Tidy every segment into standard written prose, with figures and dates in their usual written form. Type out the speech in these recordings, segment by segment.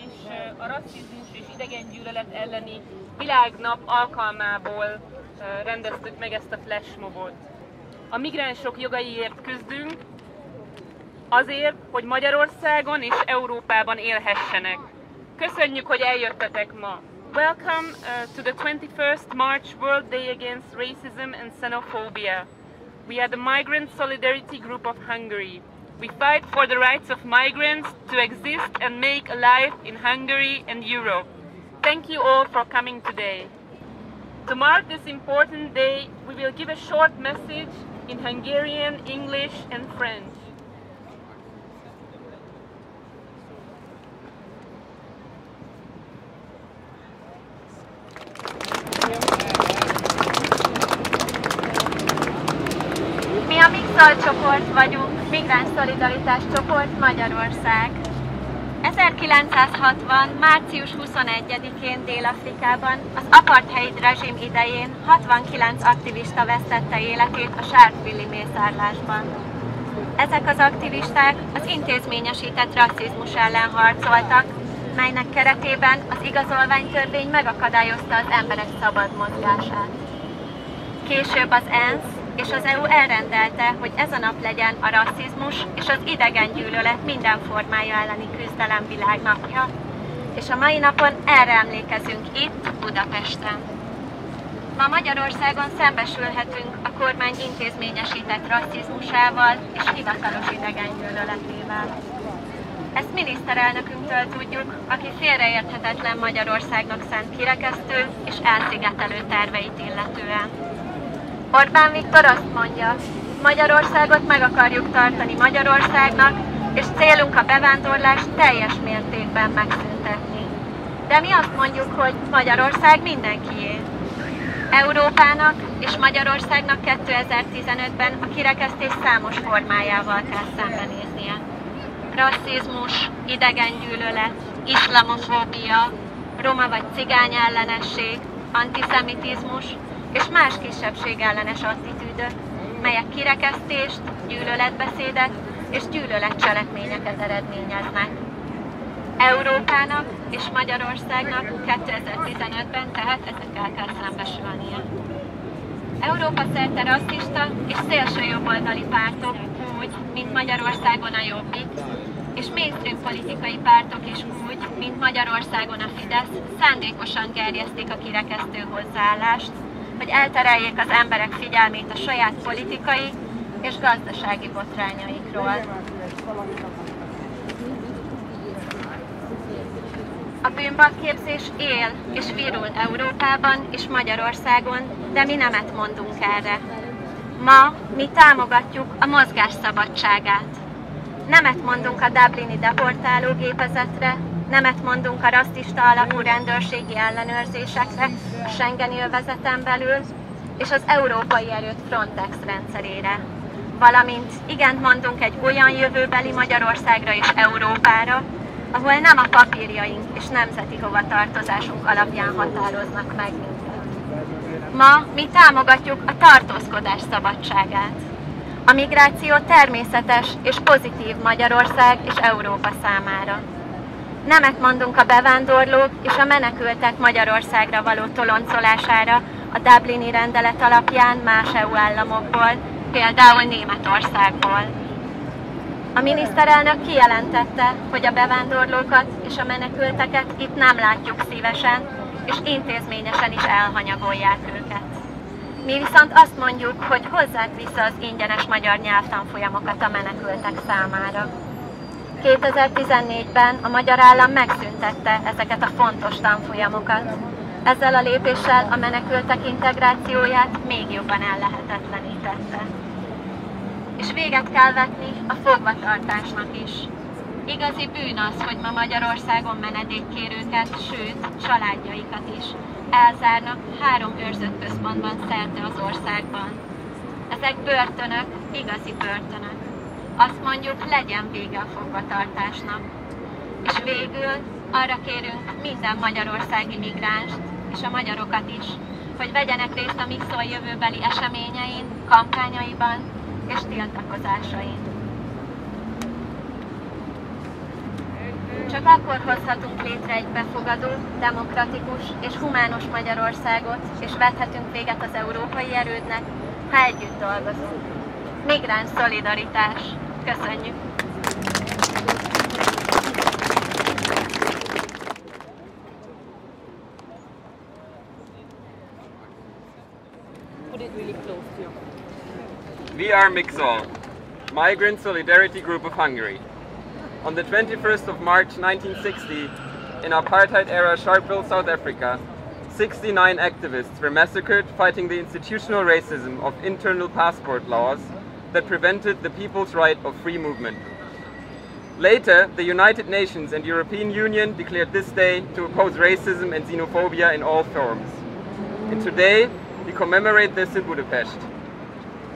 és a rasszizmus és idegengyűlölet elleni világnap alkalmából rendeztük meg ezt a flashmobot. A migránsok jogaiért küzdünk, azért, hogy Magyarországon és Európában élhessenek. Köszönjük, hogy eljöttetek ma! Welcome to the 21st March World Day Against Racism and Xenophobia. We are the Migrant Solidarity Group of Hungary. We fight for the rights of migrants to exist and make a life in Hungary and Europe. Thank you all for coming today. To mark this important day, we will give a short message in Hungarian, English and French. Mi a Mixol csoport vagyunk, migráns szolidaritás csoport Magyarország. 1960. március 21-én Dél-Afrikában az apartheid rezsim idején 69 aktivista vesztette életét a Sharpeville-i mészárlásban. Ezek az aktivisták az intézményesített rasszizmus ellen harcoltak, melynek keretében az igazolványtörvény megakadályozta az emberek szabad mozgását. Később az ENSZ és az EU elrendelte, hogy ez a nap legyen a rasszizmus és az idegengyűlölet minden formája elleni küzdelem világnapja, és a mai napon erre emlékezünk itt, Budapesten. Ma Magyarországon szembesülhetünk a kormány intézményesített rasszizmusával és hivatalos idegengyűlöletével. Ezt miniszterelnökünktől tudjuk, aki félreérthetetlen Magyarországnak szánt kirekesztő és elszigetelő terveit illetően. Orbán Viktor azt mondja, Magyarországot meg akarjuk tartani Magyarországnak, és célunk a bevándorlást teljes mértékben megszüntetni. De mi azt mondjuk, hogy Magyarország mindenkié. Európának és Magyarországnak 2015-ben a kirekesztés számos formájával kell szembenéznie. Rasszizmus, idegengyűlölet, iszlamofóbia, roma vagy cigány ellenesség, antiszemitizmus és más kisebbségellenes attitűdök, melyek kirekesztést, gyűlöletbeszédet és gyűlöletcselekményeket eredményeznek. Európának és Magyarországnak 2015-ben tehát ezekkel kell szembesülnie. Európa szerte rasszista és szélsőjobboldali pártok úgy, mint Magyarországon a Jobbik, és mainstream politikai pártok is úgy, mint Magyarországon a Fidesz, szándékosan gerjesztik a kirekesztő hozzáállást, hogy eltereljék az emberek figyelmét a saját politikai és gazdasági botrányaikról. A bűnbakképzés él és virul Európában és Magyarországon, de mi nemet mondunk erre. Ma mi támogatjuk a mozgás szabadságát. Nemet mondunk a dublini deportálógépezetre, nemet mondunk a rasszista alapú rendőrségi ellenőrzésekre a Schengeni övezeten belül, és az európai erőt Frontex rendszerére. Valamint igent mondunk egy olyan jövőbeli Magyarországra és Európára, ahol nem a papírjaink és nemzeti hovatartozásunk alapján határoznak meg minket. Ma mi támogatjuk a tartózkodás szabadságát. A migráció természetes és pozitív Magyarország és Európa számára. Nemet mondunk a bevándorlók és a menekültek Magyarországra való toloncolására a Dublini rendelet alapján más EU államokból, például Németországból. A miniszterelnök kijelentette, hogy a bevándorlókat és a menekülteket itt nem látjuk szívesen, és intézményesen is elhanyagolják őket. Mi viszont azt mondjuk, hogy hozzák vissza az ingyenes magyar nyelvtanfolyamokat a menekültek számára. 2014-ben a magyar állam megszüntette ezeket a fontos tanfolyamokat. Ezzel a lépéssel a menekültek integrációját még jobban ellehetetlenítette. És véget kell vetni a fogvatartásnak is. Igazi bűn az, hogy ma Magyarországon menedékkérőket, sőt, családjaikat is elzárnak 3 őrzött központban szerte az országban. Ezek börtönök, igazi börtönök. Azt mondjuk, legyen vége a fogvatartásnak. És végül arra kérünk minden magyarországi migránst, és a magyarokat is, hogy vegyenek részt a Mixol jövőbeli eseményein, kampányaiban és tiltakozásain. Csak akkor hozhatunk létre egy befogadó, demokratikus és humános Magyarországot, és vethetünk véget az európai erődnek, ha együtt dolgozunk. Migráns szolidaritás. Köszönjük! Put it really close to you. We are MIXOL, Migrant Solidarity Group of Hungary. On the 21st of March 1960, in apartheid-era Sharpeville, South Africa, 69 activists were massacred fighting the institutional racism of internal passport laws that prevented the people's right of free movement. Later, the United Nations and European Union declared this day to oppose racism and xenophobia in all forms. And today, we commemorate this in Budapest.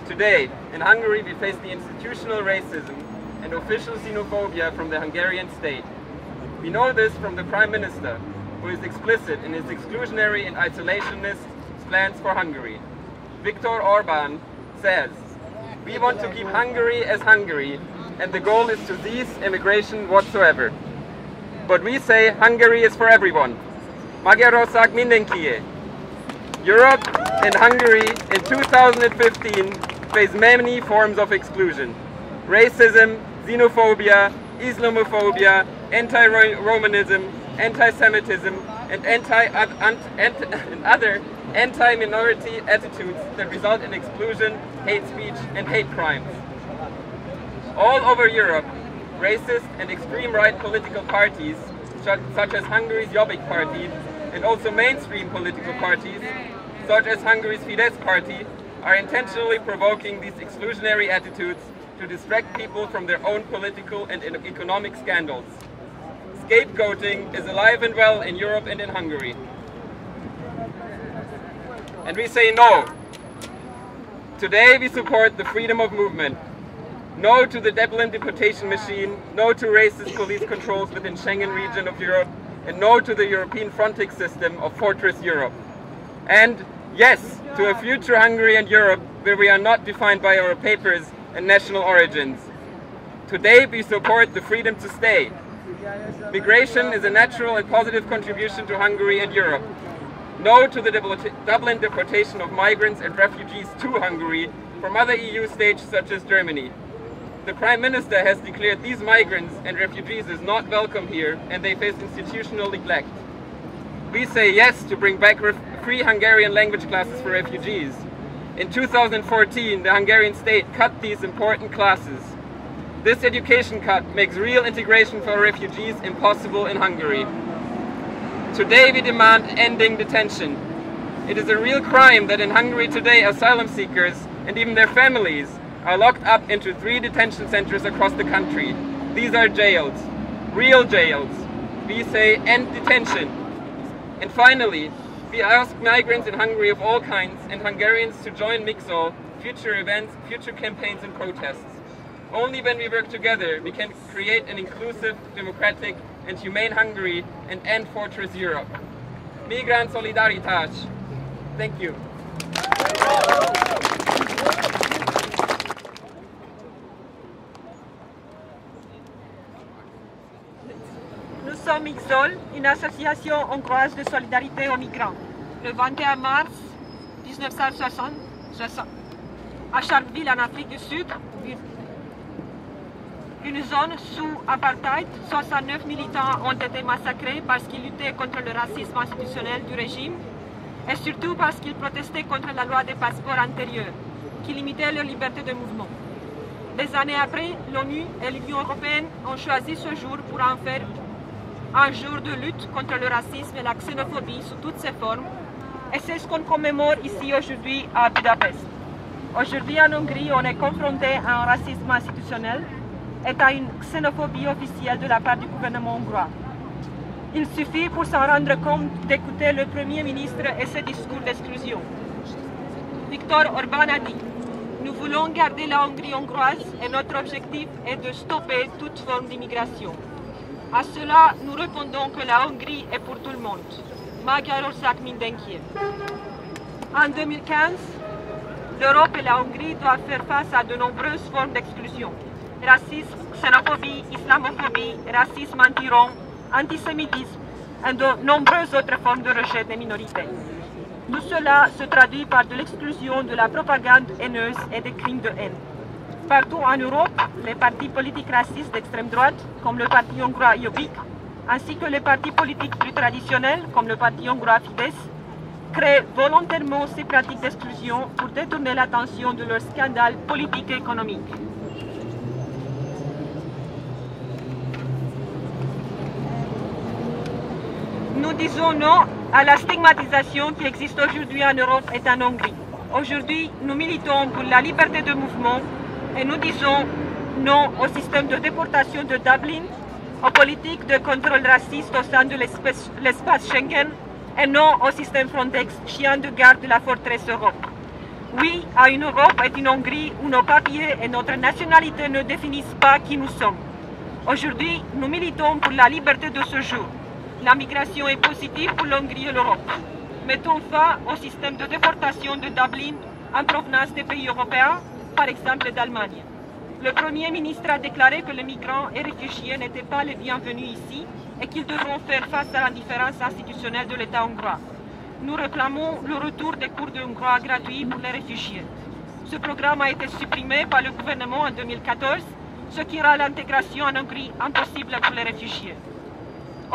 Today, in Hungary, we face the institutional racism and official xenophobia from the Hungarian state. We know this from the Prime Minister, who is explicit in his exclusionary and isolationist plans for Hungary. Viktor Orbán says, "We want to keep Hungary as Hungary, and the goal is to cease immigration whatsoever." But we say Hungary is for everyone. Magyarország mindenkié. Europe and Hungary in 2015 face many forms of exclusion. Racism, xenophobia, Islamophobia, anti-Romanism, anti-Semitism, and other anti-minority attitudes that result in exclusion, hate speech, and hate crimes. All over Europe, racist and extreme right political parties, such as Hungary's Jobbik Party, and also mainstream political parties, such as Hungary's Fidesz Party, are intentionally provoking these exclusionary attitudes to distract people from their own political and economic scandals. Scapegoating is alive and well in Europe and in Hungary. And we say no. Today we support the freedom of movement. No to the Dublin deportation machine, no to racist police controls within Schengen region of Europe, and no to the European Frontex system of Fortress Europe. And yes to a future Hungary and Europe where we are not defined by our papers and national origins. Today we support the freedom to stay. Migration is a natural and positive contribution to Hungary and Europe. No to the Dublin deportation of migrants and refugees to Hungary from other EU states such as Germany. The Prime Minister has declared these migrants and refugees as not welcome here, and they face institutional neglect. We say yes to bring back free Hungarian language classes for refugees. In 2014, the Hungarian state cut these important classes. This education cut makes real integration for refugees impossible in Hungary. Today we demand ending detention. It is a real crime that in Hungary today asylum seekers and even their families are locked up into 3 detention centers across the country. These are jails, real jails. We say end detention. And finally, we ask migrants in Hungary of all kinds and Hungarians to join MIXOL, future events, future campaigns and protests. Only when we work together we can create an inclusive, democratic and humane Hungary and end Fortress Europe. Migráns szolidaritás. Thank you. Nous sommes MIXOL, une association hongroise de solidarité aux migrants. Le 21 mars 1960, à Sharpeville, en Afrique du Sud, une zone sous apartheid, 69 militants ont été massacrés parce qu'ils luttaient contre le racisme institutionnel du régime et surtout parce qu'ils protestaient contre la loi des passeports antérieurs qui limitait leur liberté de mouvement. Des années après, l'ONU et l'Union européenne ont choisi ce jour pour en faire un jour de lutte contre le racisme et la xénophobie sous toutes ses formes, et c'est ce qu'on commémore ici aujourd'hui à Budapest. Aujourd'hui en Hongrie, on est confronté à un racisme institutionnel et à une xénophobie officielle de la part du gouvernement hongrois. Il suffit pour s'en rendre compte d'écouter le Premier ministre et ses discours d'exclusion. Viktor Orbán a dit « Nous voulons garder la Hongrie hongroise et notre objectif est de stopper toute forme d'immigration. » À cela, nous répondons que la Hongrie est pour tout le monde. Magyarország mindenkié. En 2015, l'Europe et la Hongrie doivent faire face à de nombreuses formes d'exclusion. racisme, xénophobie, islamophobie, racisme anti-rom, antisémitisme et de nombreuses autres formes de rejet des minorités. Tout cela se traduit par de l'exclusion, de la propagande haineuse et des crimes de haine. Partout en Europe, les partis politiques racistes d'extrême droite, comme le parti hongrois Jobbik, ainsi que les partis politiques plus traditionnels, comme le parti hongrois Fidesz, créent volontairement ces pratiques d'exclusion pour détourner l'attention de leurs scandales politiques et économiques. Nous disons non à la stigmatisation qui existe aujourd'hui en Europe et en Hongrie. Aujourd'hui, nous militons pour la liberté de mouvement et nous disons non au système de déportation de Dublin, aux politiques de contrôle raciste au sein de l'espace Schengen et non au système Frontex, chien de garde de la forteresse Europe. Oui à une Europe et une Hongrie où nos papiers et notre nationalité ne définissent pas qui nous sommes. Aujourd'hui, nous militons pour la liberté de séjour. La migration est positive pour l'Hongrie et l'Europe. Mettons fin au système de déportation de Dublin en provenance des pays européens, par exemple d'Allemagne. Le Premier ministre a déclaré que les migrants et réfugiés n'étaient pas les bienvenus ici et qu'ils devront faire face à l'indifférence institutionnelle de l'État hongrois. Nous réclamons le retour des cours de hongrois gratuits pour les réfugiés. Ce programme a été supprimé par le gouvernement en 2014, ce qui rend l'intégration en Hongrie impossible pour les réfugiés.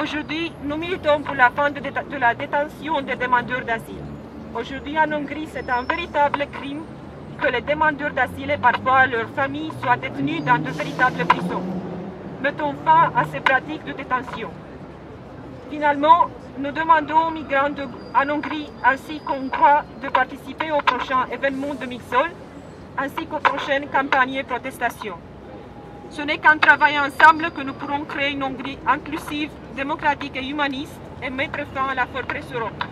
Aujourd'hui, nous militons pour la fin de la détention des demandeurs d'asile. Aujourd'hui, en Hongrie, c'est un véritable crime que les demandeurs d'asile et parfois leurs familles soient détenus dans de véritables prisons. Mettons fin à ces pratiques de détention. Finalement, nous demandons aux migrants en Hongrie ainsi qu'aux Hongrois de participer au prochain événement de Mixol ainsi qu'aux prochaines campagnes et protestations. Ce n'est qu'en travaillant ensemble que nous pourrons créer une Hongrie inclusive, démocratique et humaniste et mettre fin à la forteresse Europe.